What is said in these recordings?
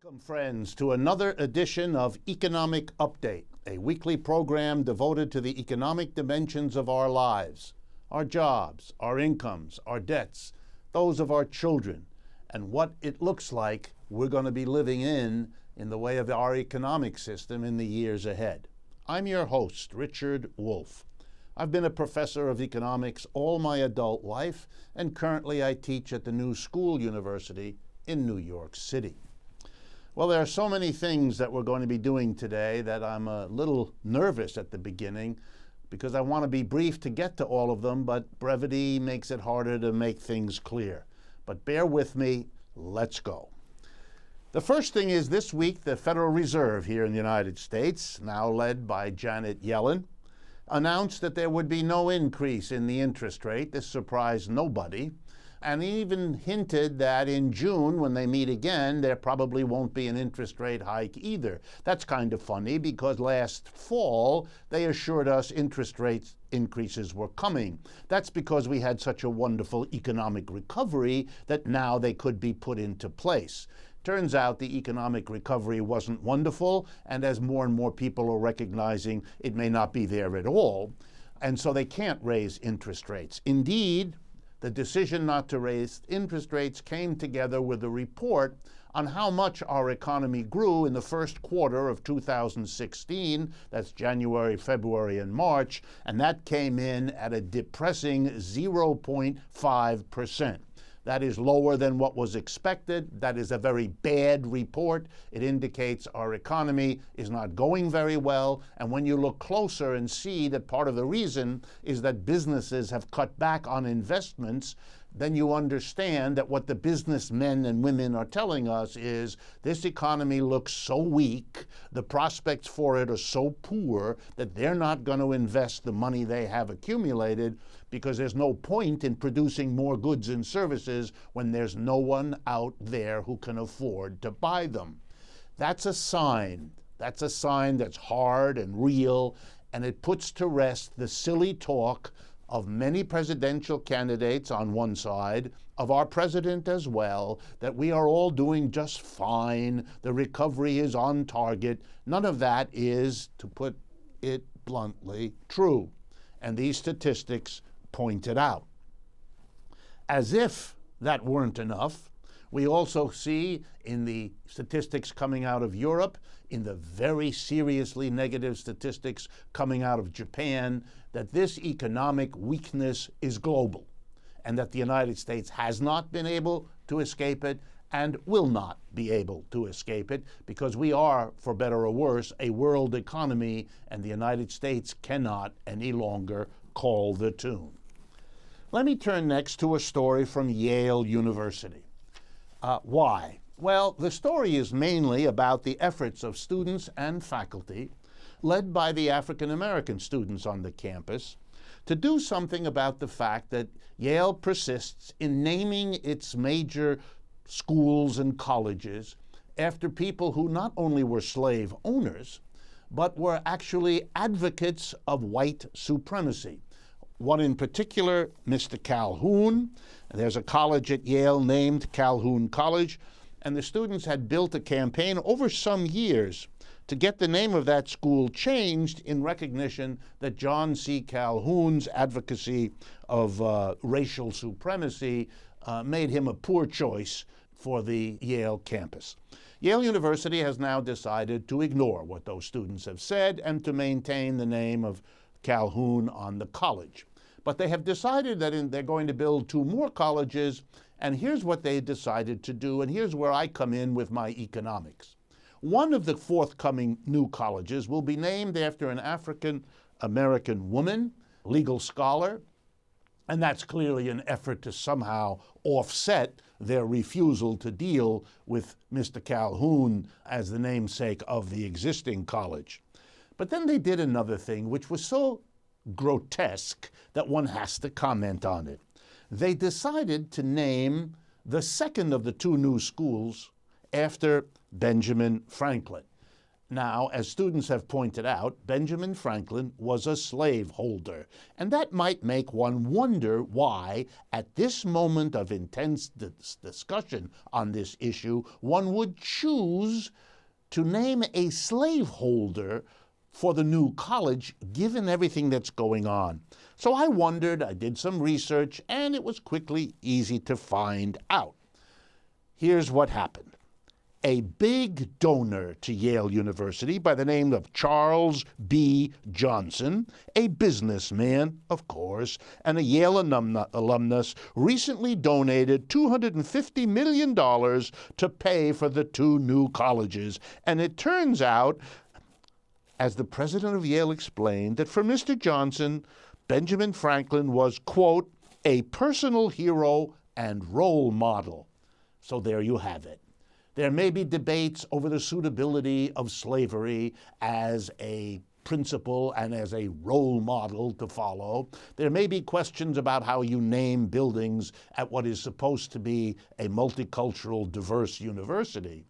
Welcome, friends, to another edition of Economic Update, a weekly program devoted to the economic dimensions of our lives, our jobs, our incomes, our debts, those of our children, and what it looks like we're going to be living in the way of our economic system in the years ahead. I'm your host, Richard Wolff. I've been a professor of economics all my adult life, and currently I teach at the New School University in New York City. Well, there are so many things that we're going to be doing today that I'm a little nervous at the beginning because I want to be brief to get to all of them, but brevity makes it harder to make things clear. But bear with me, let's go. The first thing is this week, the Federal Reserve here in the United States, now led by Janet Yellen, announced that there would be no increase in the interest rate. This surprised nobody. And even hinted that in June, when they meet again, there probably won't be an interest rate hike either. That's kind of funny because last fall, they assured us interest rate increases were coming. That's because we had such a wonderful economic recovery that now they could be put into place. Turns out the economic recovery wasn't wonderful, and as more and more people are recognizing, it may not be there at all. And so they can't raise interest rates. Indeed, the decision not to raise interest rates came together with a report on how much our economy grew in the first quarter of 2016. That's January, February, and March, and that came in at a depressing 0.5%. That is lower than what was expected. That is a very bad report. It indicates our economy is not going very well. And when you look closer and see that part of the reason is that businesses have cut back on investments, then you understand that what the businessmen and women are telling us is this economy looks so weak, the prospects for it are so poor that they're not going to invest the money they have accumulated because there's no point in producing more goods and services when there's no one out there who can afford to buy them. That's a sign. That's a sign that's hard and real, and it puts to rest the silly talk of many presidential candidates on one side, of our president as well, that we are all doing just fine, the recovery is on target. None of that is, to put it bluntly, true. And these statistics point it out. As if that weren't enough, we also see in the statistics coming out of Europe, in the very seriously negative statistics coming out of Japan, that this economic weakness is global and that the United States has not been able to escape it and will not be able to escape it because we are, for better or worse, a world economy and the United States cannot any longer call the tune. Let me turn next to a story from Yale University. Why? Well, the story is mainly about the efforts of students and faculty, led by the African American students on the campus, to do something about the fact that Yale persists in naming its major schools and colleges after people who not only were slave owners, but were actually advocates of white supremacy. One in particular, Mr. Calhoun. There's a college at Yale named Calhoun College, and the students had built a campaign over some years to get the name of that school changed in recognition that John C. Calhoun's advocacy of racial supremacy made him a poor choice for the Yale campus. Yale University has now decided to ignore what those students have said and to maintain the name of Calhoun on the college. But they have decided that they're going to build 2 more colleges, and here's what they decided to do, and here's where I come in with my economics. One of the forthcoming new colleges will be named after an African-American woman, legal scholar, and that's clearly an effort to somehow offset their refusal to deal with Mr. Calhoun as the namesake of the existing college. But then they did another thing which was so grotesque that one has to comment on it. They decided to name the second of the 2 new schools after Benjamin Franklin. Now, as students have pointed out, Benjamin Franklin was a slaveholder, and that might make one wonder why, at this moment of intense discussion on this issue, one would choose to name a slaveholder for the new college, given everything that's going on. So I wondered, I did some research, and it was quickly easy to find out. Here's what happened. A big donor to Yale University by the name of Charles B. Johnson, a businessman, of course, and a Yale alumnus, recently donated $250 million to pay for the two new colleges. And it turns out, as the president of Yale explained, that for Mr. Johnson, Benjamin Franklin was, quote, a personal hero and role model. So there you have it. There may be debates over the suitability of slavery as a principle and as a role model to follow. There may be questions about how you name buildings at what is supposed to be a multicultural, diverse university.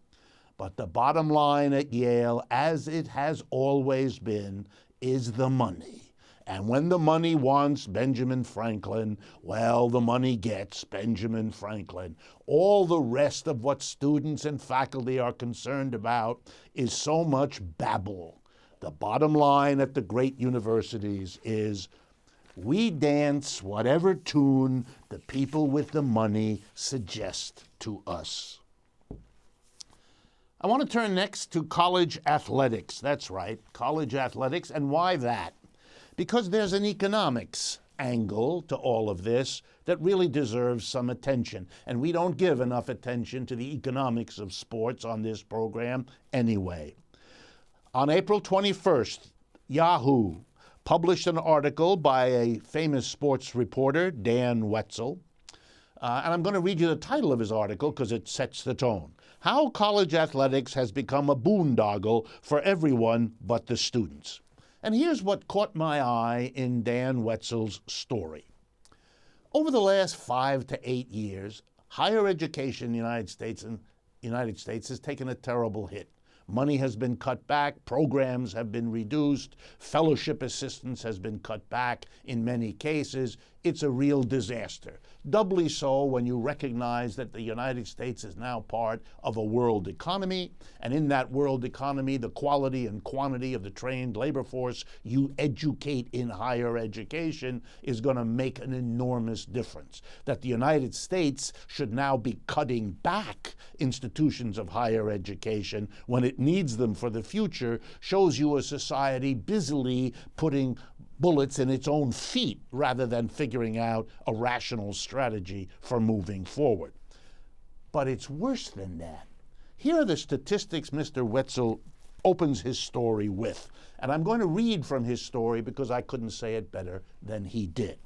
But the bottom line at Yale, as it has always been, is the money. And when the money wants Benjamin Franklin, well, the money gets Benjamin Franklin. All the rest of what students and faculty are concerned about is so much babble. The bottom line at the great universities is we dance whatever tune the people with the money suggest to us. I want to turn next to college athletics. That's right, college athletics. And why that? Because there's an economics angle to all of this that really deserves some attention. And we don't give enough attention to the economics of sports on this program anyway. On April 21st, Yahoo published an article by a famous sports reporter, Dan Wetzel. And I'm going to read you the title of his article because it sets the tone. How College Athletics Has Become a Boondoggle for Everyone But the Students. And here's what caught my eye in Dan Wetzel's story. Over the last 5 to 8 years, higher education in the United States has taken a terrible hit. Money has been cut back, programs have been reduced, fellowship assistance has been cut back in many cases. It's a real disaster. Doubly so when you recognize that the United States is now part of a world economy, and in that world economy, the quality and quantity of the trained labor force you educate in higher education is going to make an enormous difference. That the United States should now be cutting back institutions of higher education when it needs them for the future shows you a society busily putting bullets in its own feet rather than figuring out a rational strategy for moving forward. But it's worse than that. Here are the statistics Mr. Wetzel opens his story with. And I'm going to read from his story because I couldn't say it better than he did.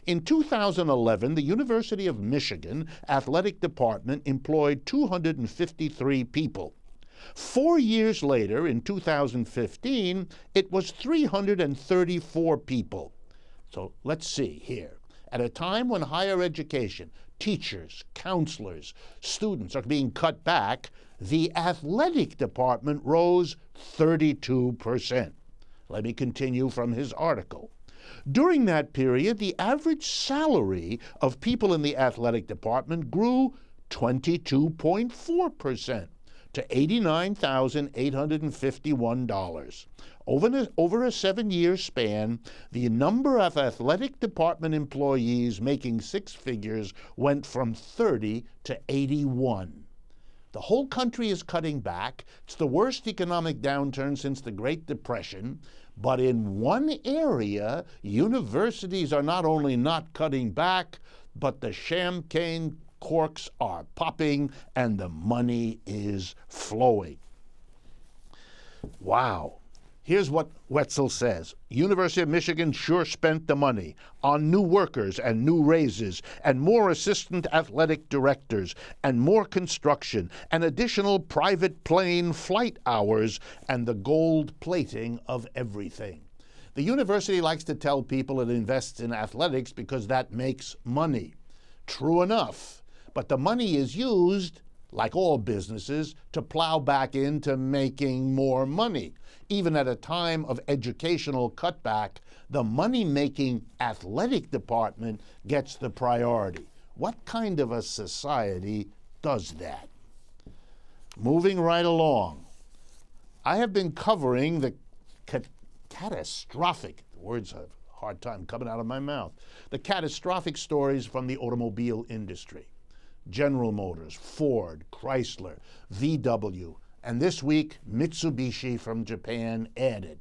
In 2011, the University of Michigan Athletic Department employed 253 people. 4 years later, in 2015, it was 334 people. So let's see here. At a time when higher education, teachers, counselors, students are being cut back, the athletic department rose 32%. Let me continue from his article. During that period, the average salary of people in the athletic department grew 22.4%. to $89,851. Over a 7-year span, the number of athletic department employees making 6 figures went from 30 to 81. The whole country is cutting back. It's the worst economic downturn since the Great Depression. But in one area, universities are not only not cutting back, but the champagne corks are popping and the money is flowing. Wow. Here's what Wetzel says. University of Michigan sure spent the money on new workers and new raises and more assistant athletic directors and more construction and additional private plane flight hours and the gold plating of everything. The university likes to tell people it invests in athletics because that makes money. True enough. But the money is used like all businesses, to plow back into making more money. Even at a time of educational cutback, the money-making athletic department gets the priority. What kind of a society does that? Moving right along, I have been covering the catastrophic, the words have a hard time coming out of my mouth, the catastrophic stories from the automobile industry. General Motors, Ford, Chrysler, VW, and this week, Mitsubishi from Japan added.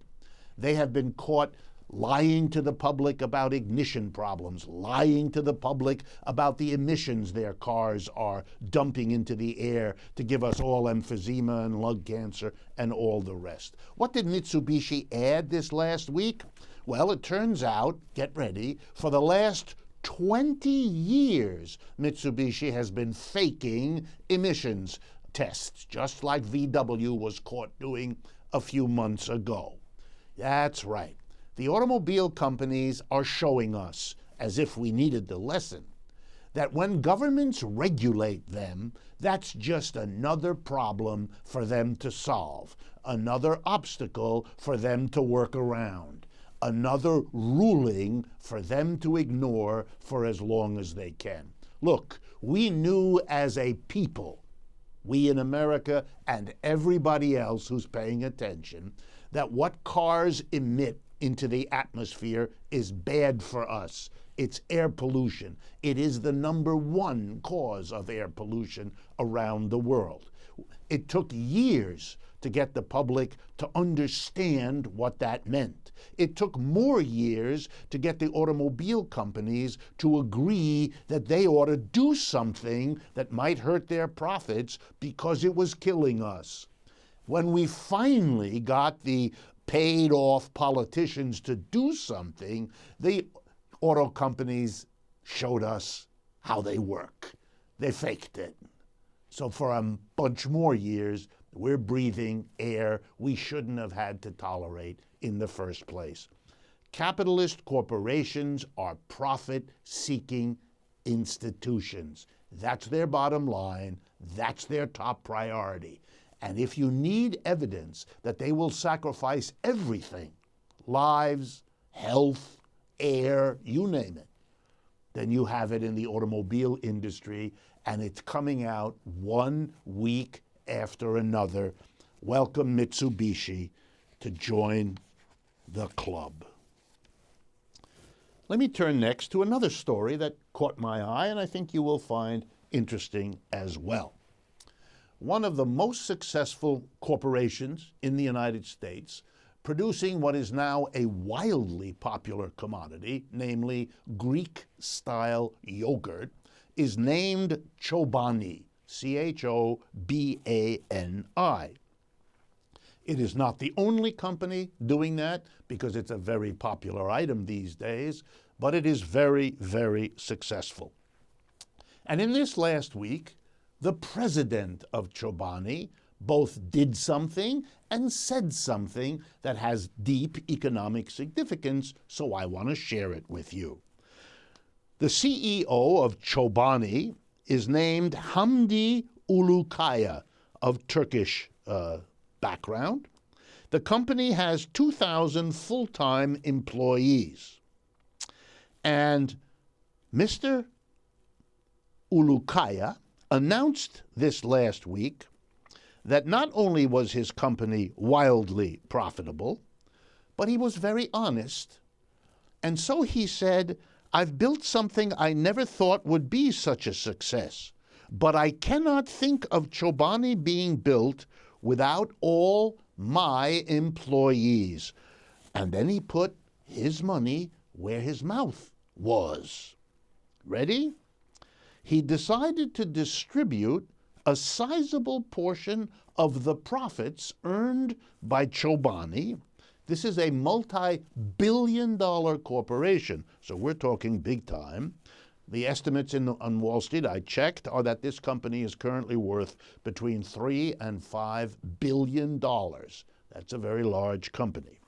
They have been caught lying to the public about ignition problems, lying to the public about the emissions their cars are dumping into the air to give us all emphysema and lung cancer and all the rest. What did Mitsubishi add this last week? Well, it turns out, get ready, for the last 20 years, Mitsubishi has been faking emissions tests, just like VW was caught doing a few months ago. That's right. The automobile companies are showing us, as if we needed the lesson, that when governments regulate them, that's just another problem for them to solve, another obstacle for them to work around, another ruling for them to ignore for as long as they can. Look, we knew as a people, we in America and everybody else who's paying attention, that what cars emit into the atmosphere is bad for us. It's air pollution. It is the #1 cause of air pollution around the world. It took years to get the public to understand what that meant. It took more years to get the automobile companies to agree that they ought to do something that might hurt their profits because it was killing us. When we finally got the paid-off politicians to do something, the auto companies showed us how they work. They faked it. So for a bunch more years, we're breathing air we shouldn't have had to tolerate in the first place. Capitalist corporations are profit-seeking institutions. That's their bottom line. That's their top priority. And if you need evidence that they will sacrifice everything, lives, health, air, you name it, then you have it in the automobile industry, and it's coming out one week after another. Welcome, Mitsubishi, to join the club. Let me turn next to another story that caught my eye, and I think you will find interesting as well. One of the most successful corporations in the United States, producing what is now a wildly popular commodity, namely Greek-style yogurt, is named Chobani, C-H-O-B-A-N-I. It is not the only company doing that, because it's a very popular item these days, but it is very, very successful. And in this last week, the president of Chobani both did something and said something that has deep economic significance, so I want to share it with you. The CEO of Chobani is named Hamdi Ulukaya, of Turkish background. The company has 2,000 full-time employees. And Mr. Ulukaya announced this last week that not only was his company wildly profitable, but he was very honest. And so he said, "I've built something I never thought would be such a success, but I cannot think of Chobani being built without all my employees." And then he put his money where his mouth was. Ready? He decided to distribute a sizable portion of the profits earned by Chobani. This is a multi-billion-dollar corporation, so we're talking big time. The estimates on Wall Street, I checked, are that this company is currently worth between $3 and $5 billion. That's a very large company.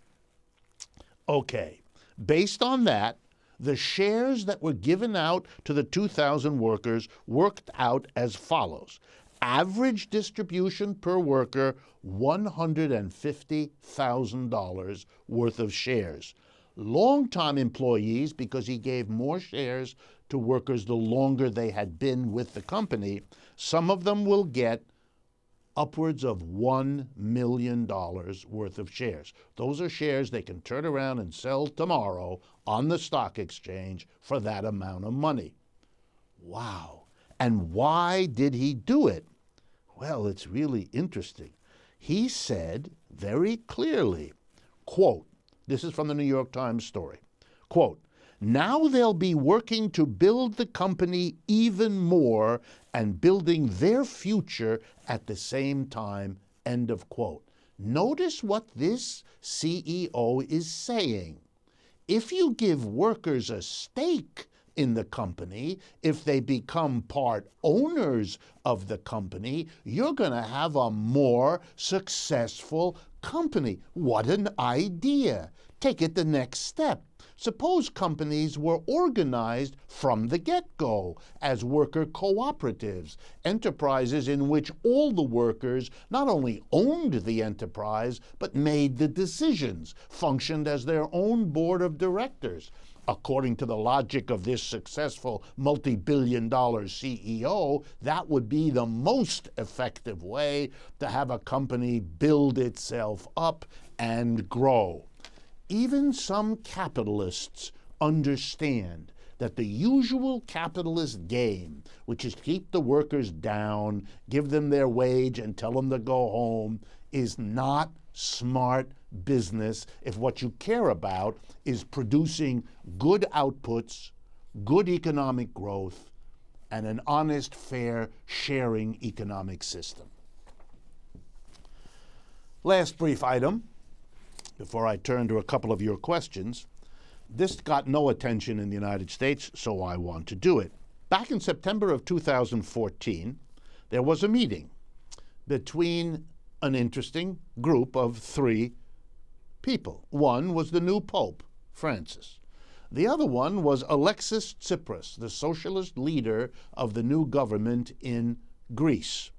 Okay, based on that, the shares that were given out to the 2,000 workers worked out as follows. average distribution per worker, $150,000 worth of shares. Long-time employees, because he gave more shares to workers the longer they had been with the company, some of them will get upwards of $1 million worth of shares. Those are shares they can turn around and sell tomorrow on the stock exchange for that amount of money. Wow. And why did he do it? Well, it's really interesting. He said very clearly, quote, this is from the New York Times story, quote, "Now they'll be working to build the company even more and building their future at the same time," end of quote. Notice what this CEO is saying. If you give workers a stake in the company, if they become part owners of the company, you're going to have a more successful company. What an idea. Take it the next step. Suppose companies were organized from the get-go as worker cooperatives, enterprises in which all the workers not only owned the enterprise, but made the decisions, functioned as their own board of directors. According to the logic of this successful multi-billion-dollar CEO, that would be the most effective way to have a company build itself up and grow. Even some capitalists understand that the usual capitalist game, which is keep the workers down, give them their wage and tell them to go home, is not smart business if what you care about is producing good outputs, good economic growth, and an honest, fair, sharing economic system. Last brief item, before I turn to a couple of your questions. This got no attention in the United States, so I want to do it. Back in September of 2014, there was a meeting between an interesting group of three people. One was the new Pope, Francis. The other one was Alexis Tsipras, the socialist leader of the new government in Greece.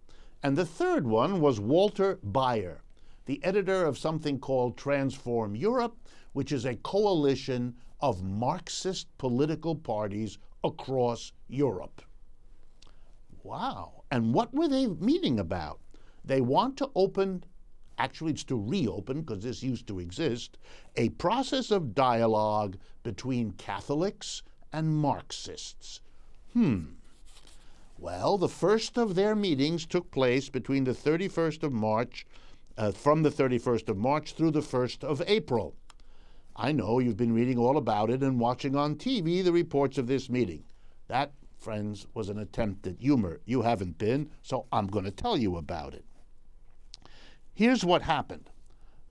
And the third one was Walter Bayer, the editor of something called Transform Europe, which is a coalition of Marxist political parties across Europe. Wow. And what were they meeting about? They want to open, actually it's to reopen, because this used to exist, a process of dialogue between Catholics and Marxists. Well, the first of their meetings took place between the 31st of March, from the 31st of March through the 1st of April. I know you've been reading all about it and watching on TV the reports of this meeting. That, friends, was an attempt at humor. You haven't been, so I'm going to tell you about it. Here's what happened.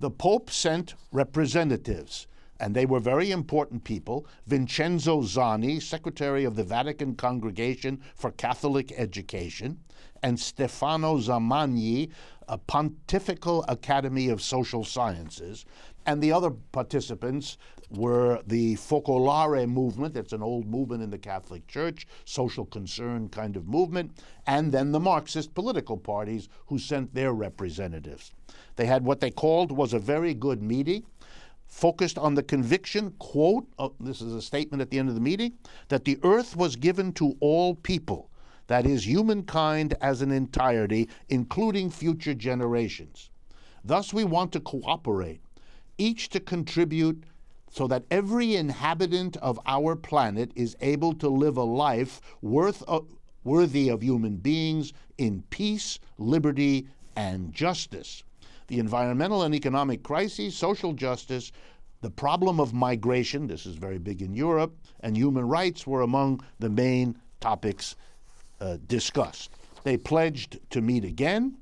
The Pope sent representatives, and they were very important people. Vincenzo Zani, Secretary of the Vatican Congregation for Catholic Education, and Stefano Zamagni, a Pontifical Academy of Social Sciences. And the other participants were the Focolare movement, that's an old movement in the Catholic Church, social concern kind of movement, and then the Marxist political parties who sent their representatives. They had what they called was a very good meeting, focused on the conviction, quote, this is a statement at the end of the meeting, that the earth was given to all people, that is, humankind as an entirety, including future generations. Thus, we want to cooperate, each to contribute so that every inhabitant of our planet is able to live a life worthy of human beings in peace, liberty, and justice. The environmental and economic crises, social justice, the problem of migration, this is very big in Europe, and human rights were among the main topics discussed. They pledged to meet again.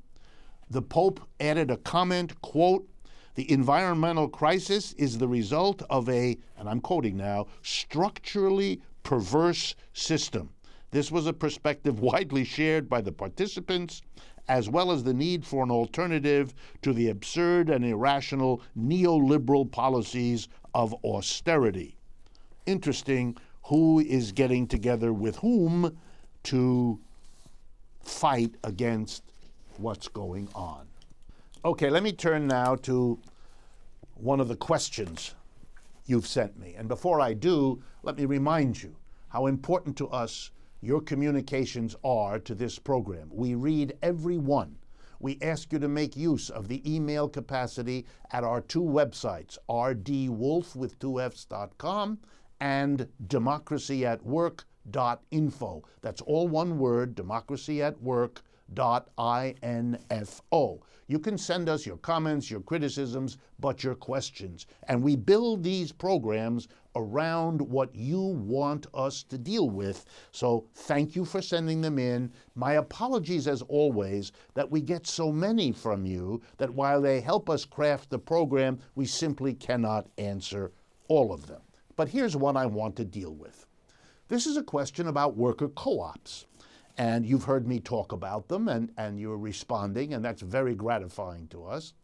The Pope added a comment, quote, "The environmental crisis is the result of a," and I'm quoting now, "structurally perverse system." This was a perspective widely shared by the participants, as well as the need for an alternative to the absurd and irrational neoliberal policies of austerity. Interesting, who is getting together with whom to fight against what's going on. Okay, let me turn now to one of the questions you've sent me. And before I do, let me remind you how important to us your communications are to this program. We read every one. We ask you to make use of the email capacity at our two websites, rdwolf.com and democracyatwork.info. That's all one word, democracyatwork.info. You can send us your comments, your criticisms, but your questions. And we build these programs around what you want us to deal with. So thank you for sending them in. My apologies, as always, that we get so many from you that while they help us craft the program, we simply cannot answer all of them. But here's one I want to deal with. This is a question about worker co-ops. And you've heard me talk about them, and you're responding, and that's very gratifying to us.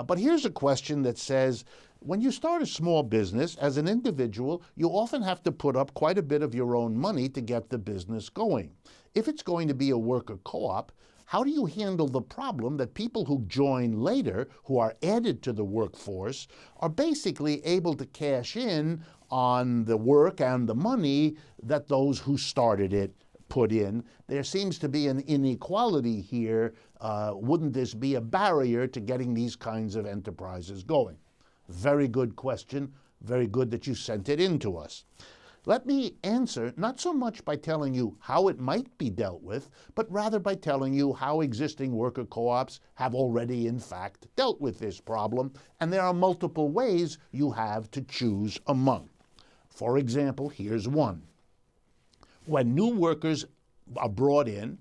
But here's a question that says, when you start a small business, as an individual, you often have to put up quite a bit of your own money to get the business going. If it's going to be a worker co-op, how do you handle the problem that people who join later, who are added to the workforce, are basically able to cash in on the work and the money that those who started it put in? There seems to be an inequality here. Wouldn't this be a barrier to getting these kinds of enterprises going? Very good question. Very good that you sent it in to us. Let me answer not so much by telling you how it might be dealt with, but rather by telling you how existing worker co-ops have already, in fact, dealt with this problem, and there are multiple ways you have to choose among. For example, here's one. When new workers are brought in,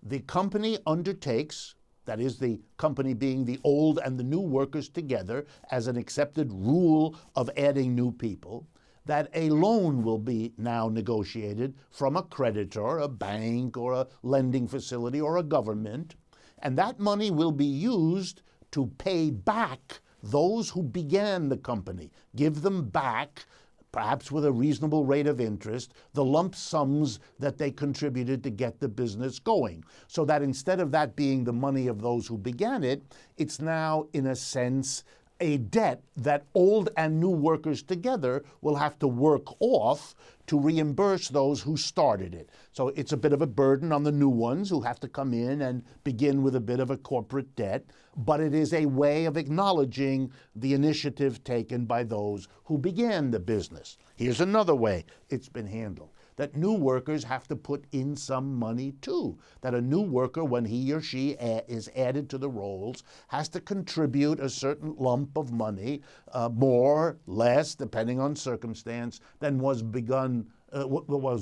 the company undertakes, that is, the company being the old and the new workers together as an accepted rule of adding new people, that a loan will be now negotiated from a creditor, a bank or a lending facility or a government, and that money will be used to pay back those who began the company, give them back, perhaps with a reasonable rate of interest, the lump sums that they contributed to get the business going. So that instead of that being the money of those who began it, it's now, in a sense, a debt that old and new workers together will have to work off to reimburse those who started it. So it's a bit of a burden on the new ones who have to come in and begin with a bit of a corporate debt, but it is a way of acknowledging the initiative taken by those who began the business. Here's another way it's been handled. That new workers have to put in some money too. That a new worker, when he or she is added to the rolls, has to contribute a certain lump of money, more, less, depending on circumstance, than was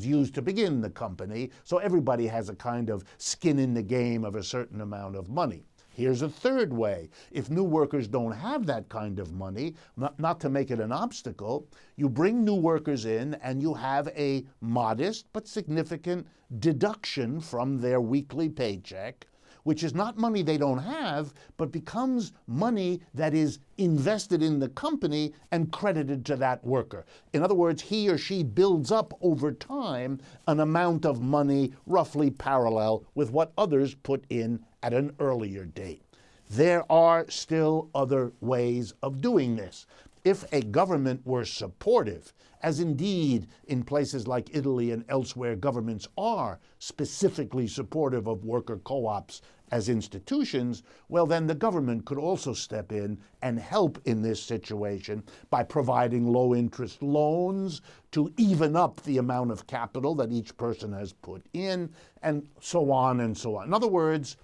used to begin the company. So everybody has a kind of skin in the game of a certain amount of money. Here's a third way. If new workers don't have that kind of money, not to make it an obstacle, you bring new workers in and you have a modest but significant deduction from their weekly paycheck, which is not money they don't have, but becomes money that is invested in the company and credited to that worker. In other words, he or she builds up over time an amount of money roughly parallel with what others put in at an earlier date. There are still other ways of doing this. If a government were supportive, as indeed in places like Italy and elsewhere governments are specifically supportive of worker co-ops as institutions, well then the government could also step in and help in this situation by providing low-interest loans to even up the amount of capital that each person has put in, and so on and so on. In other words,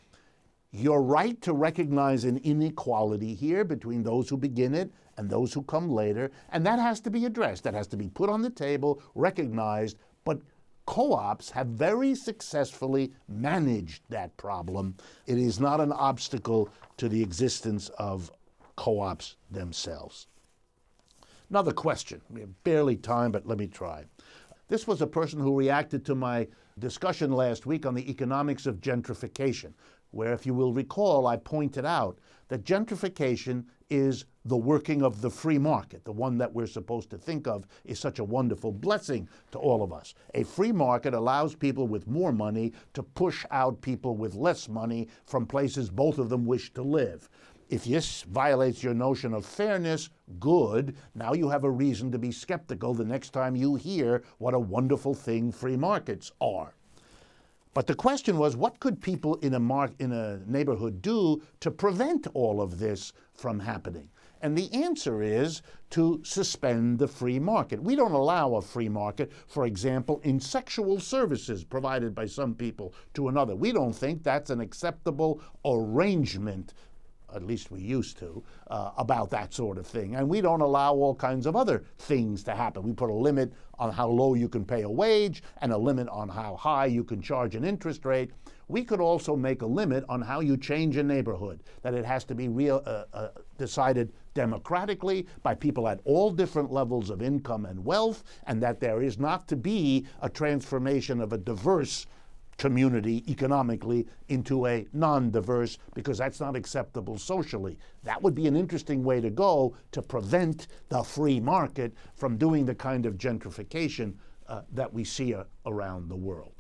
you're right to recognize an inequality here between those who begin it and those who come later, and that has to be addressed. That has to be put on the table, recognized, but co-ops have very successfully managed that problem. It is not an obstacle to the existence of co-ops themselves. Another question. We have barely time, but let me try. This was a person who reacted to my discussion last week on the economics of gentrification, where, if you will recall, I pointed out that gentrification is the working of the free market, the one that we're supposed to think of is such a wonderful blessing to all of us. A free market allows people with more money to push out people with less money from places both of them wish to live. If this violates your notion of fairness, good. Now you have a reason to be skeptical the next time you hear what a wonderful thing free markets are. But the question was, what could people in a neighborhood do to prevent all of this from happening? And the answer is to suspend the free market. We don't allow a free market, for example, in sexual services provided by some people to another. We don't think that's an acceptable arrangement, at least we used to, about that sort of thing. And we don't allow all kinds of other things to happen. We put a limit on how low you can pay a wage and a limit on how high you can charge an interest rate. We could also make a limit on how you change a neighborhood, that it has to be decided democratically by people at all different levels of income and wealth, and that there is not to be a transformation of a diverse community economically into a non-diverse, because that's not acceptable socially. That would be an interesting way to go to prevent the free market from doing the kind of gentrification that we see around the world.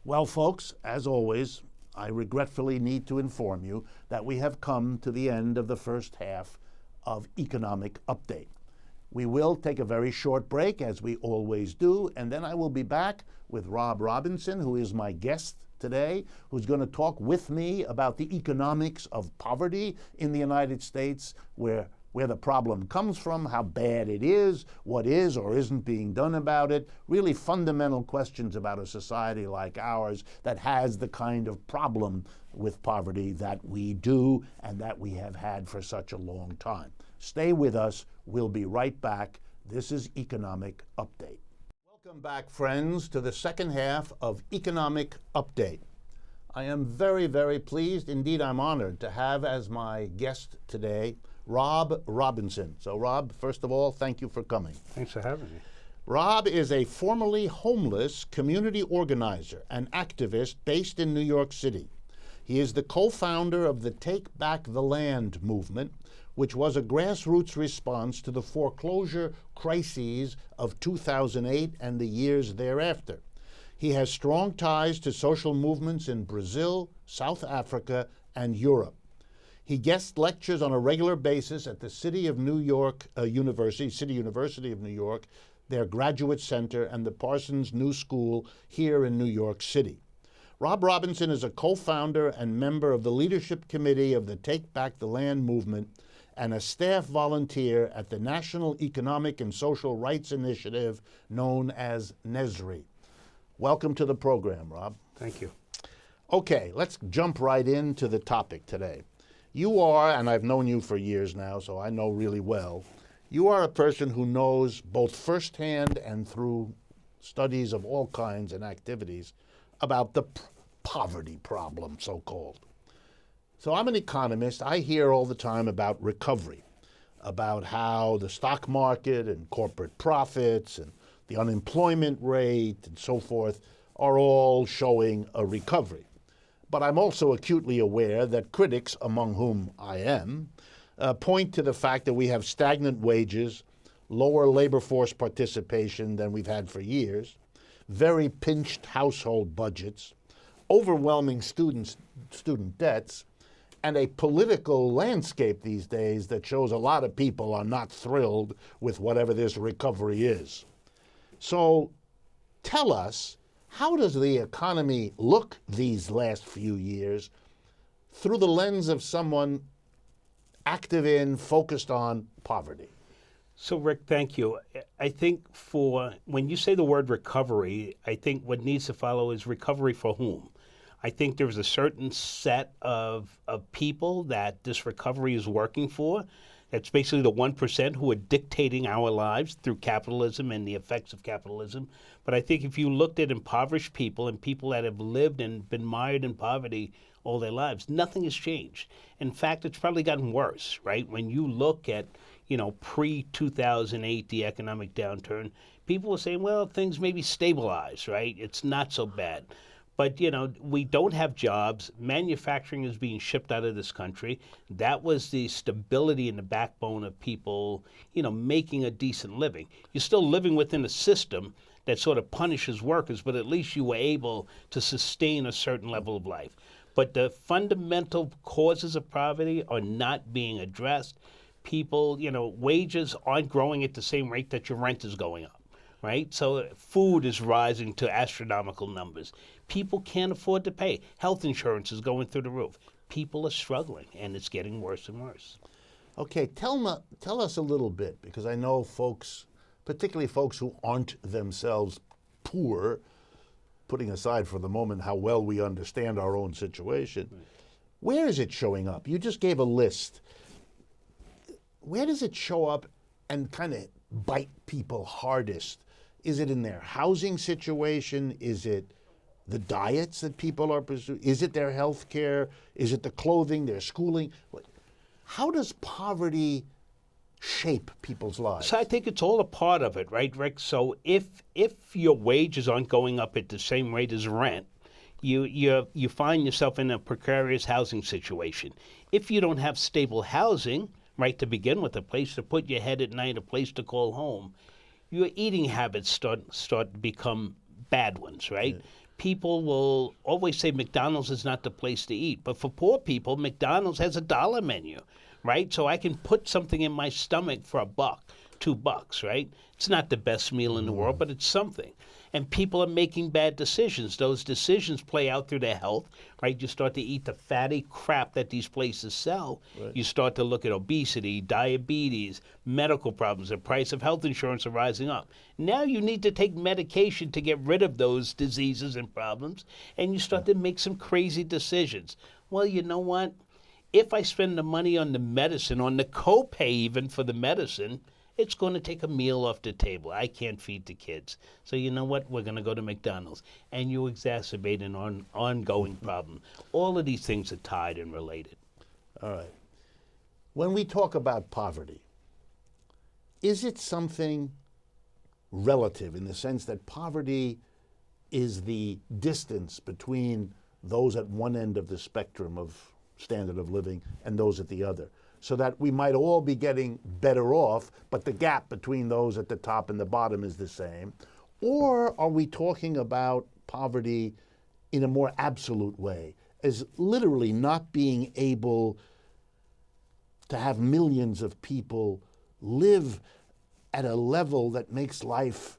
Well, folks, as always, I regretfully need to inform you that we have come to the end of the first half of Economic Update. We will take a very short break, as we always do, and then I will be back with Rob Robinson, who is my guest today, who's going to talk with me about the economics of poverty in the United States, where the problem comes from, how bad it is, what is or isn't being done about it, really fundamental questions about a society like ours that has the kind of problem with poverty that we do and that we have had for such a long time. Stay with us. We'll be right back. This is Economic Update. Welcome back, friends, to the second half of Economic Update. I am very, very pleased, indeed I'm honored, to have as my guest today Rob Robinson. So, Rob, first of all, thank you for coming. Thanks for having me. Rob is a formerly homeless community organizer and activist based in New York City. He is the co-founder of the Take Back the Land movement, which was a grassroots response to the foreclosure crises of 2008 and the years thereafter. He has strong ties to social movements in Brazil, South Africa, and Europe. He guest lectures on a regular basis at the City of New York University, City University of New York, their graduate center, and the Parsons New School here in New York City. Rob Robinson is a co-founder and member of the leadership committee of the Take Back the Land movement and a staff volunteer at the National Economic and Social Rights Initiative known as NESRI. Welcome to the program, Rob. Thank you. Okay, let's jump right into the topic today. You are, and I've known you for years now, so I know really well, you are a person who knows both firsthand and through studies of all kinds and activities about the poverty problem, so-called. So I'm an economist. I hear all the time about recovery, about how the stock market and corporate profits and the unemployment rate and so forth are all showing a recovery. But I'm also acutely aware that critics, among whom I am, point to the fact that we have stagnant wages, lower labor force participation than we've had for years, very pinched household budgets, overwhelming student debts, and a political landscape these days that shows a lot of people are not thrilled with whatever this recovery is. So tell us, how does the economy look these last few years through the lens of someone active in, focused on poverty? So, Rick, thank you. I think when you say the word recovery, I think what needs to follow is recovery for whom? I think there's a certain set of people that this recovery is working for. That's basically the 1% who are dictating our lives through capitalism and the effects of capitalism. But I think if you looked at impoverished people and people that have lived and been mired in poverty all their lives, nothing has changed. In fact, it's probably gotten worse, right? When you look at, pre-2008, the economic downturn, people were saying, well, things maybe stabilized, right? It's not so bad. But, we don't have jobs. Manufacturing is being shipped out of this country. That was the stability and the backbone of people, making a decent living. You're still living within a system that sort of punishes workers, but at least you were able to sustain a certain level of life. But the fundamental causes of poverty are not being addressed. People, wages aren't growing at the same rate that your rent is going up, right? So food is rising to astronomical numbers. People can't afford to pay. Health insurance is going through the roof. People are struggling, and it's getting worse and worse. Okay, tell us a little bit, because I know folks, particularly folks who aren't themselves poor, putting aside for the moment how well we understand our own situation, right. Where is it showing up? You just gave a list. Where does it show up and kind of bite people hardest? Is it in their housing situation? Is it the diets that people are pursuing? Is it their health care? Is it the clothing, their schooling? How does poverty shape people's lives? So I think it's all a part of it, right, Rick? So if your wages aren't going up at the same rate as rent, you find yourself in a precarious housing situation. If you don't have stable housing, right, to begin with, a place to put your head at night, a place to call home, your eating habits start to become bad ones, right? Yeah. People will always say McDonald's is not the place to eat. But for poor people, McDonald's has $1 menu, right? So I can put something in my stomach for $1, $2, right? It's not the best meal in the world, but it's something. And people are making bad decisions. Those decisions play out through their health, right? You start to eat the fatty crap that these places sell. Right. You start to look at obesity, diabetes, medical problems. The price of health insurance are rising up. Now you need to take medication to get rid of those diseases and problems, and you start to make some crazy decisions. Well, you know what? If I spend the money on the medicine, on the copay even for the medicine, it's going to take a meal off the table. I can't feed the kids. So you know what? We're going to go to McDonald's. And you exacerbate an ongoing problem. All of these things are tied and related. All right. When we talk about poverty, is it something relative in the sense that poverty is the distance between those at one end of the spectrum of standard of living and those at the other? So that we might all be getting better off, but the gap between those at the top and the bottom is the same? Or are we talking about poverty in a more absolute way, as literally not being able to have millions of people live at a level that makes life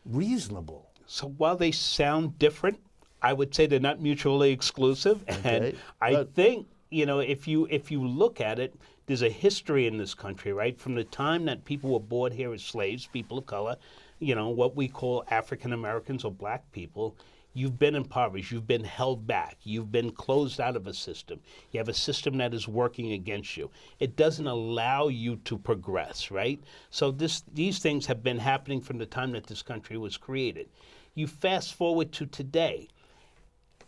reasonable? So while they sound different, I would say they're not mutually exclusive. Okay. And I think, if you look at it, there's a history in this country, right? From the time that people were brought here as slaves, people of color, what we call African Americans or black people, you've been impoverished, you've been held back, you've been closed out of a system. You have a system that is working against you. It doesn't allow you to progress, right? So these things have been happening from the time that this country was created. You fast forward to today.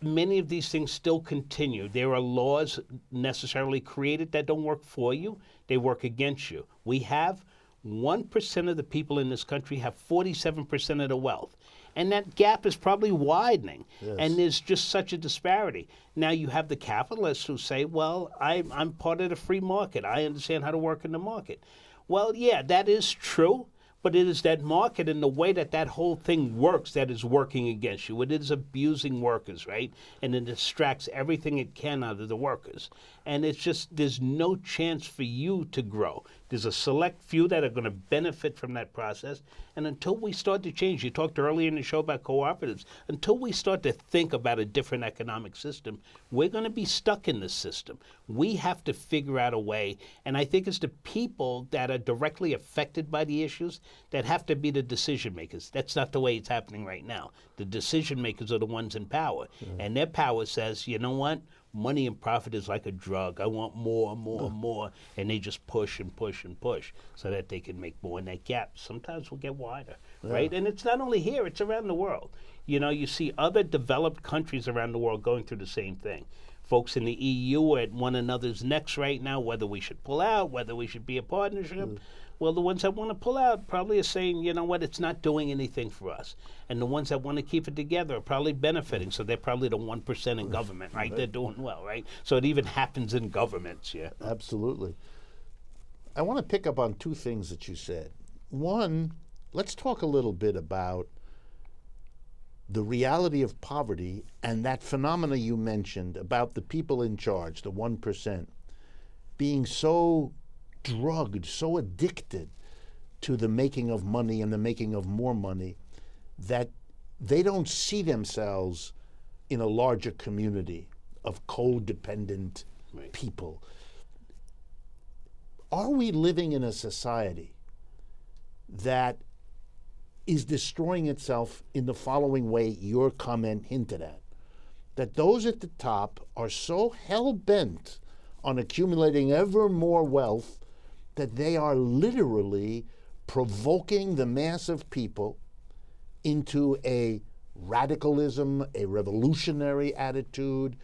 Many of these things still continue. There are laws necessarily created that don't work for you. They work against you. We have 1% of the people in this country have 47% of the wealth. And that gap is probably widening. Yes. And there's just such a disparity. Now you have the capitalists who say, well, I'm part of the free market. I understand how to work in the market. Well, yeah, that is true. But it is that market and the way that whole thing works that is working against you. It is abusing workers, right? And it distracts everything it can out of the workers. And it's just, there's no chance for you to grow. There's a select few that are going to benefit from that process. And until we start to change, you talked earlier in the show about cooperatives, until we start to think about a different economic system, we're going to be stuck in this system. We have to figure out a way. And I think it's the people that are directly affected by the issues that have to be the decision makers. That's not the way it's happening right now. The decision makers are the ones in power. Mm-hmm. And their power says, you know what? Money and profit is like a drug. I want more, more, more. And they just push and push and push so that they can make more. And that gap sometimes will get wider, right? And it's not only here, it's around the world. You see other developed countries around the world going through the same thing. Folks in the EU are at one another's necks right now, whether we should pull out, whether we should be a partnership. Well, the ones that want to pull out probably are saying, you know what, it's not doing anything for us. And the ones that want to keep it together are probably benefiting. So they're probably the 1% in government, right? They're doing well, right? So it even happens in governments, yeah. Absolutely. I want to pick up on two things that you said. One, let's talk a little bit about the reality of poverty and that phenomena you mentioned about the people in charge, the 1%, being so drugged, so addicted to the making of money and the making of more money that they don't see themselves in a larger community of codependent people. Are we living in a society that is destroying itself in the following way your comment hinted at? That those at the top are so hell-bent on accumulating ever more wealth that they are literally provoking the mass of people into a radicalism, a revolutionary attitude,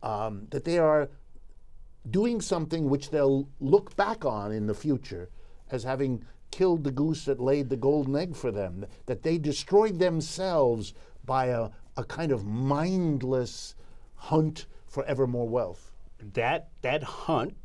that they are doing something which they'll look back on in the future as having killed the goose that laid the golden egg for them, that they destroyed themselves by a kind of mindless hunt for ever more wealth. That hunt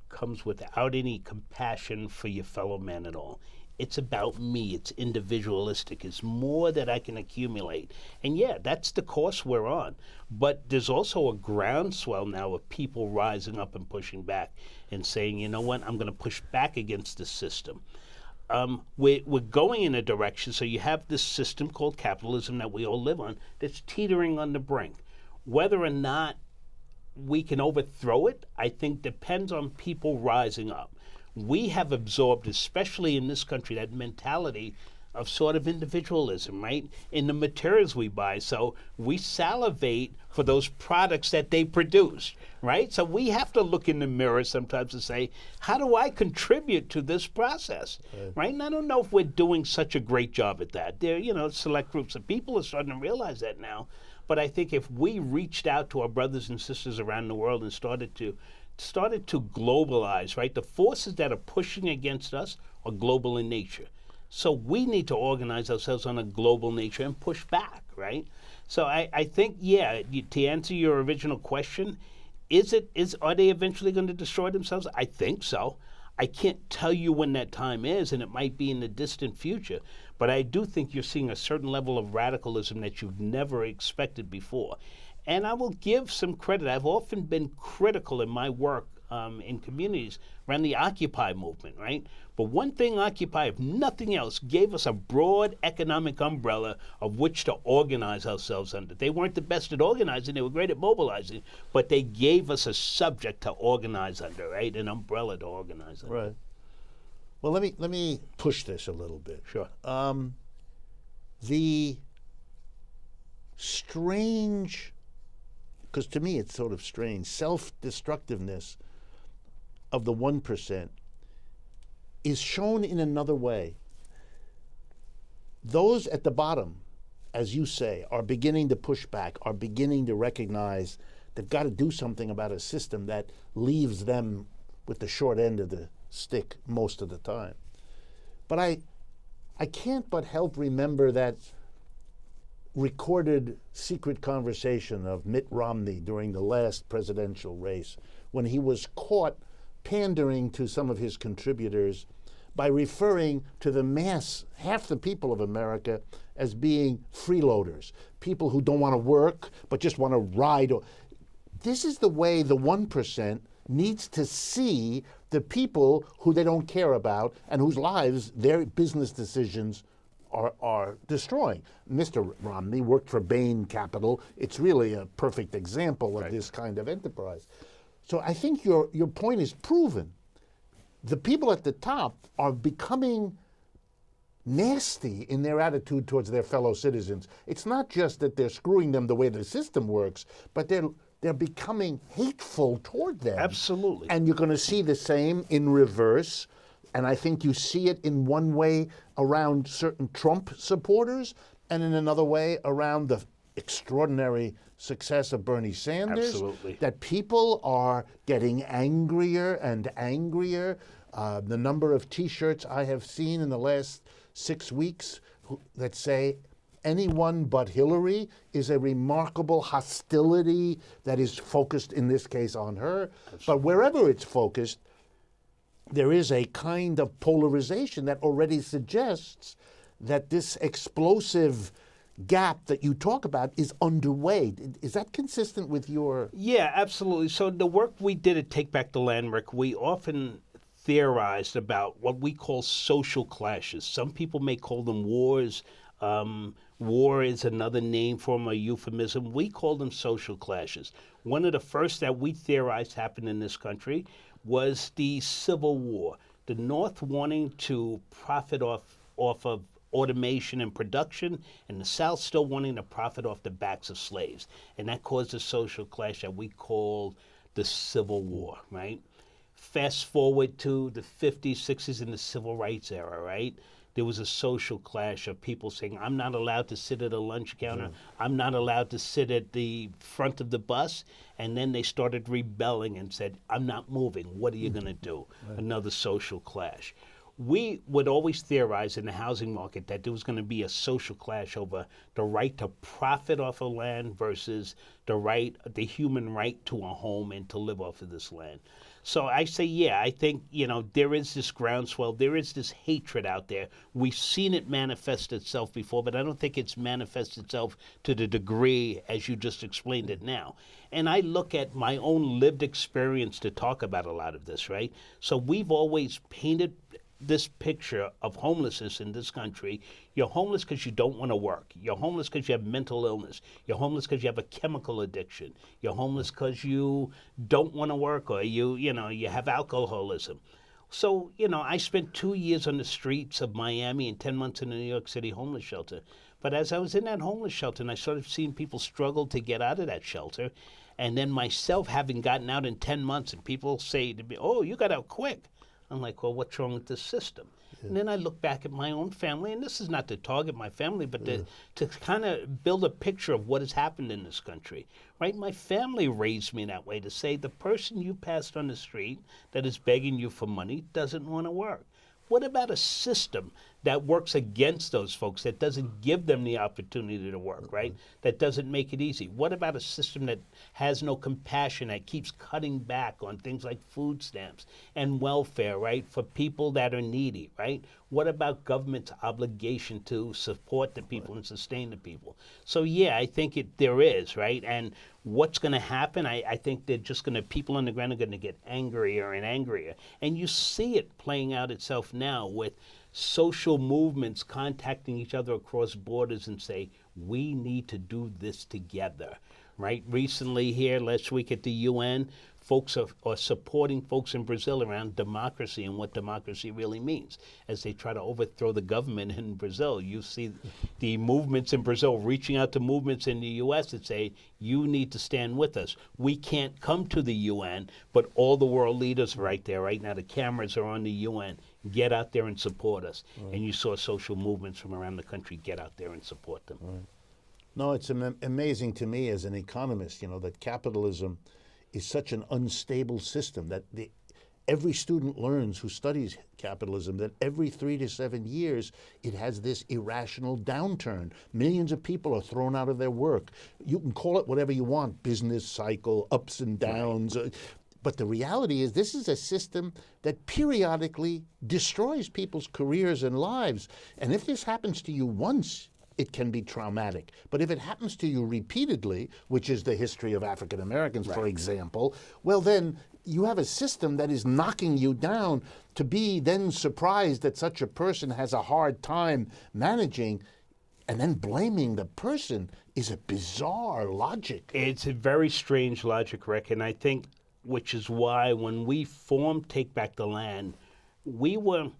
comes without any compassion for your fellow man at all. It's about me. It's individualistic. It's more that I can accumulate. And yeah, that's the course we're on. But there's also a groundswell now of people rising up and pushing back and saying, you know what, I'm going to push back against the system. We're going in a direction, so you have this system called capitalism that we all live on that's teetering on the brink. Whether or not we can overthrow it, I think depends on people rising up. We have absorbed, especially in this country, that mentality of sort of individualism, right? In the materials we buy. So we salivate for those products that they produce, right? So we have to look in the mirror sometimes and say, how do I contribute to this process, right? And I don't know if we're doing such a great job at that. There, select groups of people are starting to realize that now. But I think if we reached out to our brothers and sisters around the world and started to globalize, right? The forces that are pushing against us are global in nature. So we need to organize ourselves on a global nature and push back, right? So I think, yeah, to answer your original question, are they eventually going to destroy themselves? I think so. I can't tell you when that time is, and it might be in the distant future. But I do think you're seeing a certain level of radicalism that you've never expected before. And I will give some credit. I've often been critical in my work in communities around the Occupy movement, right? But one thing Occupy, if nothing else, gave us a broad economic umbrella of which to organize ourselves under. They weren't the best at organizing, they were great at mobilizing, but they gave us a subject to organize under, right? An umbrella to organize under. Right. Well, let me push this a little bit. Sure. The strange, because to me it's sort of strange, self-destructiveness of the 1% is shown in another way. Those at the bottom, as you say, are beginning to push back, are beginning to recognize they've got to do something about a system that leaves them with the short end of the stick most of the time. But I can't but help remember that recorded secret conversation of Mitt Romney during the last presidential race when he was caught pandering to some of his contributors by referring to the mass, half the people of America, as being freeloaders, people who don't want to work but just want to ride. This is the way the 1% needs to see the people who they don't care about and whose lives their business decisions are destroying. Mr. Romney worked for Bain Capital. It's really a perfect example of this kind of enterprise. So I think your point is proven. The people at the top are becoming nasty in their attitude towards their fellow citizens. It's not just that they're screwing them the way the system works, but they're becoming hateful toward them. Absolutely. And you're going to see the same in reverse. And I think you see it in one way around certain Trump supporters and in another way around the extraordinary success of Bernie Sanders, Absolutely. that people are getting angrier and angrier. The number of T-shirts I have seen in the last 6 weeks that say anyone but Hillary is a remarkable hostility that is focused in this case on her. Absolutely. But wherever it's focused, there is a kind of polarization that already suggests that this explosive gap that you talk about is underway. Is that consistent with your... Yeah, absolutely. So the work we did at Take Back the Land, Rick, we often theorized about what we call social clashes. Some people may call them wars. War is another name for them, a euphemism. We call them social clashes. One of the first that we theorized happened in this country was the Civil War. The North wanting to profit off of automation and production, and the South still wanting to profit off the backs of slaves. And that caused a social clash that we called the Civil War, right? Fast forward to the 50s, 60s, and the Civil Rights era, right? There was a social clash of people saying, I'm not allowed to sit at a lunch counter. I'm not allowed to sit at the front of the bus. And then they started rebelling and said, I'm not moving. What are you going to do? Another social clash. We would always theorize in the housing market that there was going to be a social clash over the right to profit off of land versus the human right to a home and to live off of this land. So I say, yeah, I think, there is this groundswell. There is this hatred out there. We've seen it manifest itself before, but I don't think it's manifested itself to the degree as you just explained it now. And I look at my own lived experience to talk about a lot of this, right? So we've always painted this picture of homelessness in this country. You're homeless because you don't want to work. You're homeless because you have mental illness. You're homeless because you have a chemical addiction. You're homeless because you don't want to work, or you have alcoholism. So, I spent 2 years on the streets of Miami and 10 months in a New York City homeless shelter. But as I was in that homeless shelter and I started seeing people struggle to get out of that shelter, and then myself having gotten out in 10 months, and people say to me, oh, you got out quick. I'm like, well, what's wrong with this system? Yeah. And then I look back at my own family, and this is not to target my family, but to kind of build a picture of what has happened in this country, right? My family raised me that way, to say the person you passed on the street that is begging you for money doesn't want to work. What about a system that works against those folks, that doesn't give them the opportunity to work, right? That doesn't make it easy? What about a system that has no compassion, that keeps cutting back on things like food stamps and welfare, right, for people that are needy, right? What about government's obligation to support the people and sustain the people? So, yeah, I think there is, right? And what's going to happen, I think people on the ground are going to get angrier and angrier. And you see it playing out itself now with social movements contacting each other across borders and say, we need to do this together, right? Recently here, last week at the UN, folks are supporting folks in Brazil around democracy and what democracy really means as they try to overthrow the government in Brazil. You see the movements in Brazil reaching out to movements in the U.S. that say, you need to stand with us. We can't come to the UN, but all the world leaders are right there. Right now, the cameras are on the UN. Get out there and support us. Right. And you saw social movements from around the country get out there and support them. Right. No, it's amazing to me as an economist, that capitalism is such an unstable system, that every student learns who studies capitalism that every 3 to 7 years it has this irrational downturn. Millions of people are thrown out of their work. You can call it whatever you want, business cycle, ups and downs. Right. But the reality is this is a system that periodically destroys people's careers and lives. And if this happens to you once, it can be traumatic. But if it happens to you repeatedly, which is the history of African Americans, right, for example, well then you have a system that is knocking you down. To be then surprised that such a person has a hard time managing and then blaming the person is a bizarre logic. It's a very strange logic, Rick, and I think which is why when we formed Take Back the Land, we weren't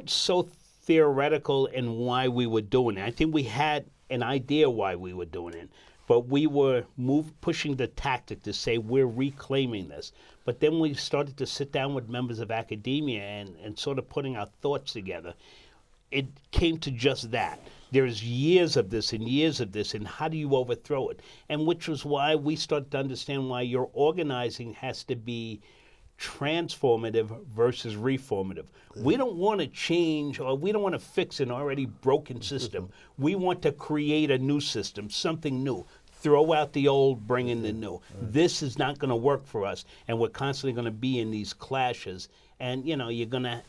so theoretical in why we were doing it. I think we had an idea why we were doing it, but we were pushing the tactic to say we're reclaiming this. But then we started to sit down with members of academia and sort of putting our thoughts together. It came to just that. there's years of this and years of this, and how do you overthrow it? And which was why we started to understand why your organizing has to be transformative versus reformative. We don't want to change, or we don't want to fix an already broken system. We want to create a new system, something new. Throw out the old, bring in the new. This is not going to work for us, and we're constantly going to be in these clashes. And you know, you're gonna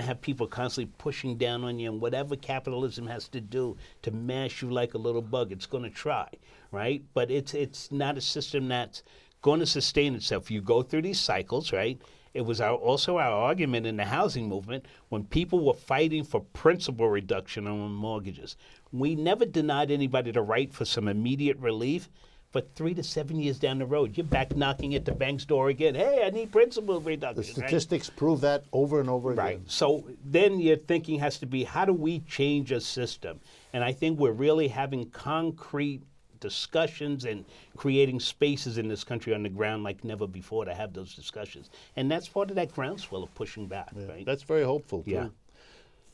have people constantly pushing down on you, and whatever capitalism has to do to mash you like a little bug, it's going to try, right? But it's not a system that's going to sustain itself. You go through these cycles, right? It was also our argument in the housing movement when people were fighting for principal reduction on mortgages. We never denied anybody the right for some immediate relief, but 3 to 7 years down the road, you're back knocking at the bank's door again. Hey, I need principal reduction. The statistics prove that over and over again. Right. So then your thinking has to be, how do we change a system? And I think we're really having concrete discussions and creating spaces in this country on the ground like never before to have those discussions. And that's part of that groundswell of pushing back, right? That's very hopeful, too. Yeah.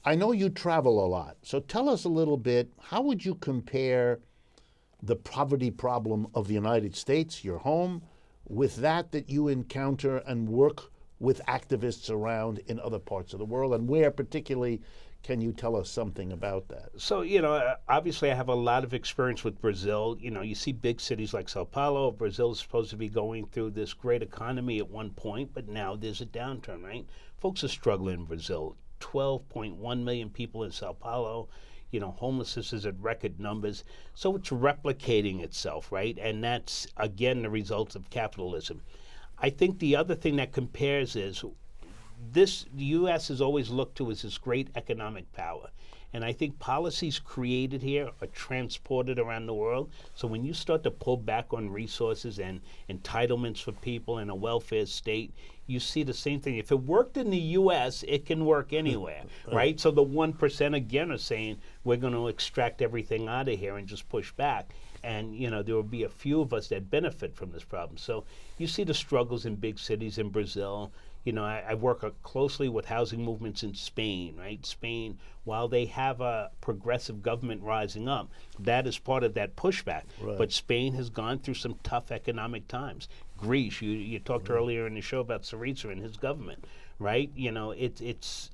I know you travel a lot, so tell us a little bit, how would you compare the poverty problem of the United States, your home, with that you encounter and work with activists around in other parts of the world, and where particularly can you tell us something about that? So, you know, obviously I have a lot of experience with Brazil. You know, you see big cities like Sao Paulo. Brazil is supposed to be going through this great economy at one point, but now there's a downturn, right? Folks are struggling in Brazil. 12.1 million people in Sao Paulo. You know, homelessness is at record numbers. So it's replicating itself, right? And that's, again, the result of capitalism. I think the other thing that compares is the U.S. is always looked to as this great economic power. And I think policies created here are transported around the world. So when you start to pull back on resources and entitlements for people in a welfare state, you see the same thing. If it worked in the U.S., it can work anywhere, right? So the 1% again are saying we're going to extract everything out of here and just push back. And, you know, there will be a few of us that benefit from this problem. So you see the struggles in big cities in Brazil. You know, I work closely with housing movements in Spain, right? Spain, while they have a progressive government rising up, that is part of that pushback. Right. But Spain has gone through some tough economic times. Greece, you talked earlier in the show about Syriza and his government, right? You know, it's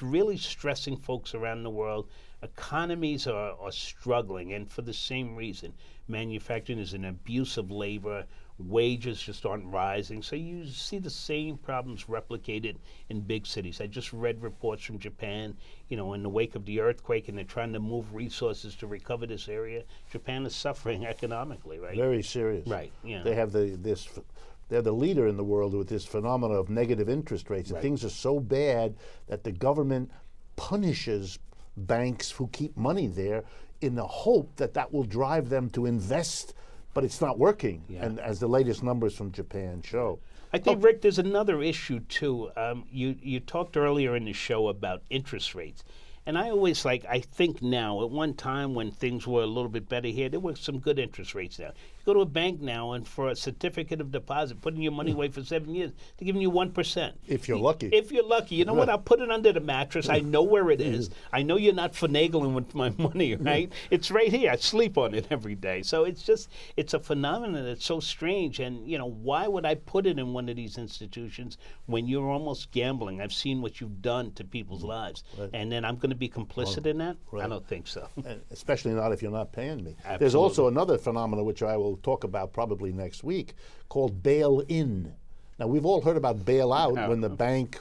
really stressing folks around the world. Economies are struggling, and for the same reason. Manufacturing is an abuse of labor. Wages just aren't rising. So you see the same problems replicated in big cities. I just read reports from Japan, you know, in the wake of the earthquake, and they're trying to move resources to recover this area. Japan is suffering economically, right? Very serious. Right, yeah. They have they're the leader in the world with this phenomena of negative interest rates. And things are so bad that the government punishes banks who keep money there in the hope that will drive them to invest, but it's not working, and as the latest numbers from Japan show. I think, Rick, there's another issue, too. You talked earlier in the show about interest rates. And I always I think now, at one time when things were a little bit better here, there were some good interest rates now. You go to a bank now, and for a certificate of deposit, putting your money away for 7 years, they're giving you 1%. If you're lucky. If you're lucky. You know what? I'll put it under the mattress. I know where it is. I know you're not finagling with my money, right? It's right here. I sleep on it every day. So it's a phenomenon that's so strange. And, you know, why would I put it in one of these institutions when you're almost gambling? I've seen what you've done to people's lives. And then I'm going to be complicit in that? I don't think so. And especially not if you're not paying me. Absolutely. There's also another phenomenon which I will talk about probably next week called bail-in. Now, we've all heard about bail-out when the bank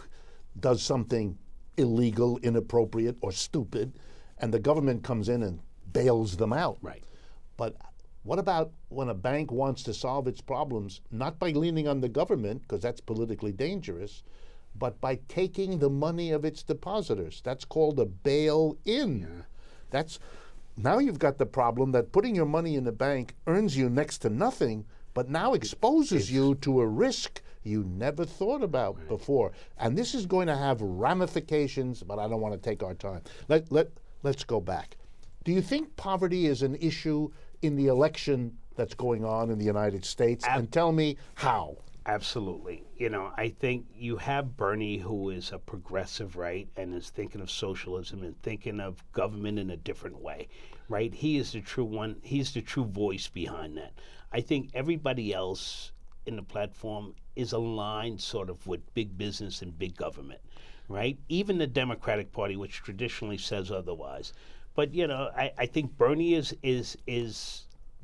does something illegal, inappropriate, or stupid, and the government comes in and bails them out. Right. But what about when a bank wants to solve its problems, not by leaning on the government, because that's politically dangerous, but by taking the money of its depositors? That's called a bail-in. Now you've got the problem that putting your money in the bank earns you next to nothing, but now exposes you to a risk you never thought about before. And this is going to have ramifications, but I don't want to take our time. Let's go back. Do you think poverty is an issue in the election that's going on in the United States? And tell me how. Absolutely. I think you have Bernie, who is a progressive, right, and is thinking of socialism and thinking of government in a different way, right? He is the true one. He's the true voice behind that. I think everybody else in the platform is aligned sort of with big business and big government, right? Even the Democratic Party, which traditionally says otherwise. But I think Bernie is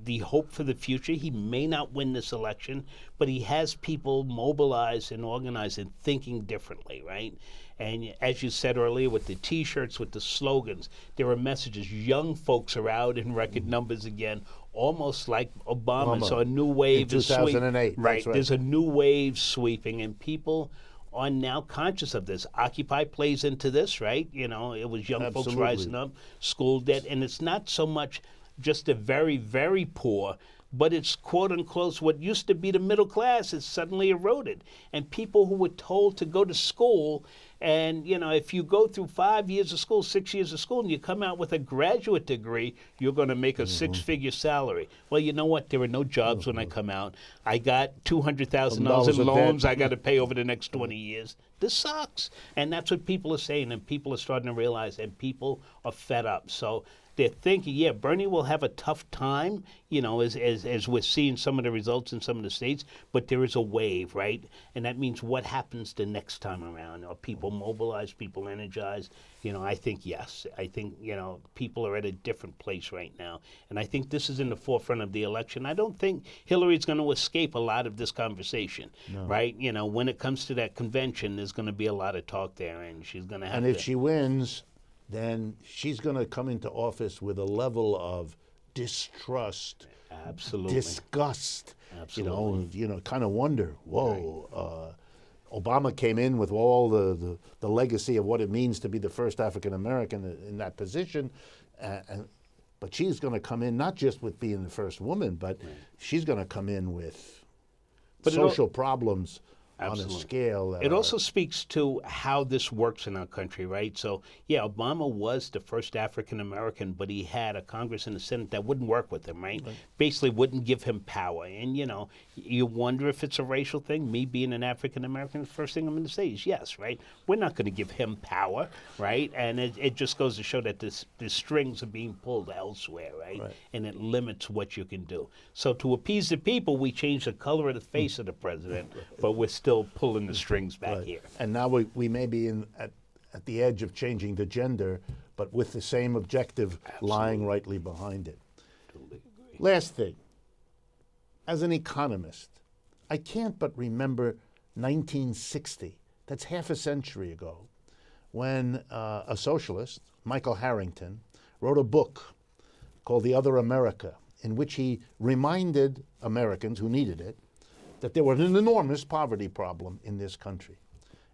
the hope for the future. He may not win this election, but he has people mobilized and organized and thinking differently, right? And as you said earlier, with the T-shirts, with the slogans, there are messages. Young folks are out in record numbers again, almost like Obama. So a new wave in is sweeping. 2008. Right. That's right. There's a new wave sweeping, and people are now conscious of this. Occupy plays into this, right? It was young folks rising up, school debt, and it's not so much just the very, very poor, but it's quote unquote what used to be the middle class is suddenly eroded. And people who were told to go to school, and if you go through 5 years of school, 6 years of school, and you come out with a graduate degree, you're going to make a six-figure salary. Well, you know what? There are no jobs when I come out. I got $200,000 in loans I got to pay over the next 20 years. This sucks. And that's what people are saying, and people are starting to realize, and people are fed up. So they're thinking, yeah, Bernie will have a tough time, as we're seeing some of the results in some of the states, but there is a wave, right? And that means what happens the next time around? Are people mobilized, people energized? I think yes. I think, people are at a different place right now. And I think this is in the forefront of the election. I don't think Hillary's going to escape a lot of this conversation, right? When it comes to that convention, there's going to be a lot of talk there, and she's going to have And if she wins, then she's going to come into office with a level of distrust, absolutely, disgust. Absolutely. Kind of wonder. Whoa, Obama came in with all the legacy of what it means to be the first African American in that position, but she's going to come in not just with being the first woman, but she's going to come in with social problems. Absolutely. On a scale that it also speaks to how this works in our country, right? So, yeah, Obama was the first African American, but he had a Congress and a Senate that wouldn't work with him, right? Basically wouldn't give him power. And, you wonder if it's a racial thing. Me being an African American, the first thing I'm going to say is yes, right? We're not going to give him power, right? And it just goes to show that the strings are being pulled elsewhere, right? And it limits what you can do. So to appease the people, we change the color of the face of the president, but we're still pulling the strings back here. And now we may be at the edge of changing the gender, but with the same objective lying rightly behind it. Totally agree. Last thing, as an economist, I can't but remember 1960, that's half a century ago, when a socialist, Michael Harrington, wrote a book called The Other America, in which he reminded Americans who needed it that there was an enormous poverty problem in this country.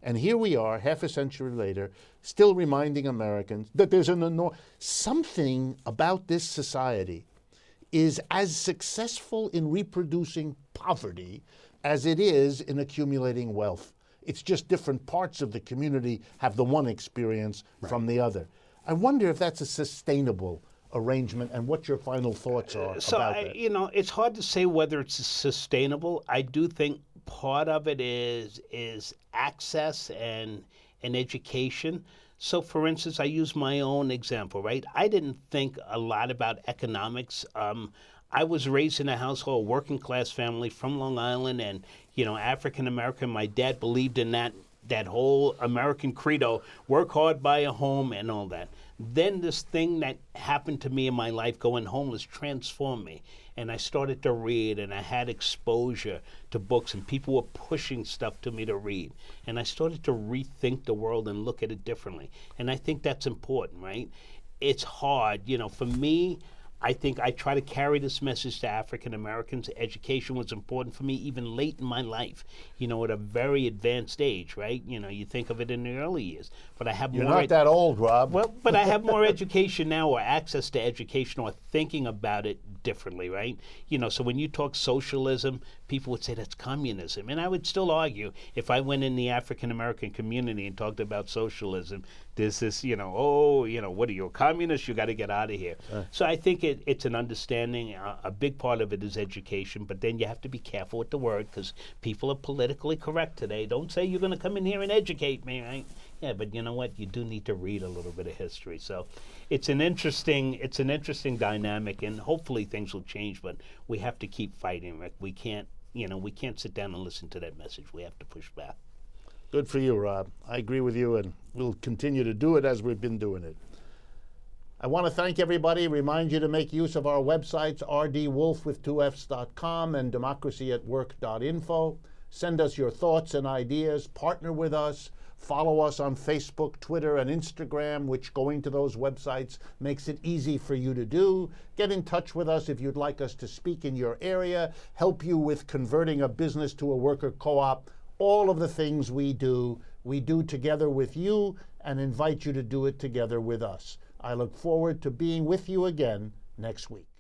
And here we are, half a century later, still reminding Americans that there's something about this society is as successful in reproducing poverty as it is in accumulating wealth. It's just different parts of the community have the one experience from the other. I wonder if that's a sustainable arrangement and what your final thoughts are about that. It's hard to say whether it's sustainable. I do think part of it is access and education. So, for instance, I use my own example, right? I didn't think a lot about economics. I was raised in a household, working class family from Long Island, and African American. My dad believed in that whole American credo: work hard, buy a home, and all that. Then this thing that happened to me in my life, going homeless, transformed me. And I started to read, and I had exposure to books, and people were pushing stuff to me to read. And I started to rethink the world and look at it differently. And I think that's important, right? It's hard. For me, I think I try to carry this message to African Americans. Education was important for me even late in my life, at a very advanced age, right? You think of it in the early years. But I have You're not that old, Rob. Well, but I have more education now, or access to education, or thinking about it differently, right? So when you talk socialism, people would say that's communism. And I would still argue, if I went in the African American community and talked about socialism, there's this, what are you, a communist? You got to get out of here. So I think it's an understanding. A big part of it is education, but then you have to be careful with the word because people are politically correct today. Don't say you're going to come in here and educate me, right? Yeah, but you know what? You do need to read a little bit of history. So it's an interesting dynamic, and hopefully things will change. But we have to keep fighting, Rick. We can't sit down and listen to that message. We have to push back. Good for you, Rob. I agree with you, and we'll continue to do it as we've been doing it. I want to thank everybody, remind you to make use of our websites, rdwolf.com and democracyatwork.info. Send us your thoughts and ideas, partner with us, follow us on Facebook, Twitter, and Instagram, which going to those websites makes it easy for you to do. Get in touch with us if you'd like us to speak in your area, help you with converting a business to a worker co-op. All of the things we do together with you and invite you to do it together with us. I look forward to being with you again next week.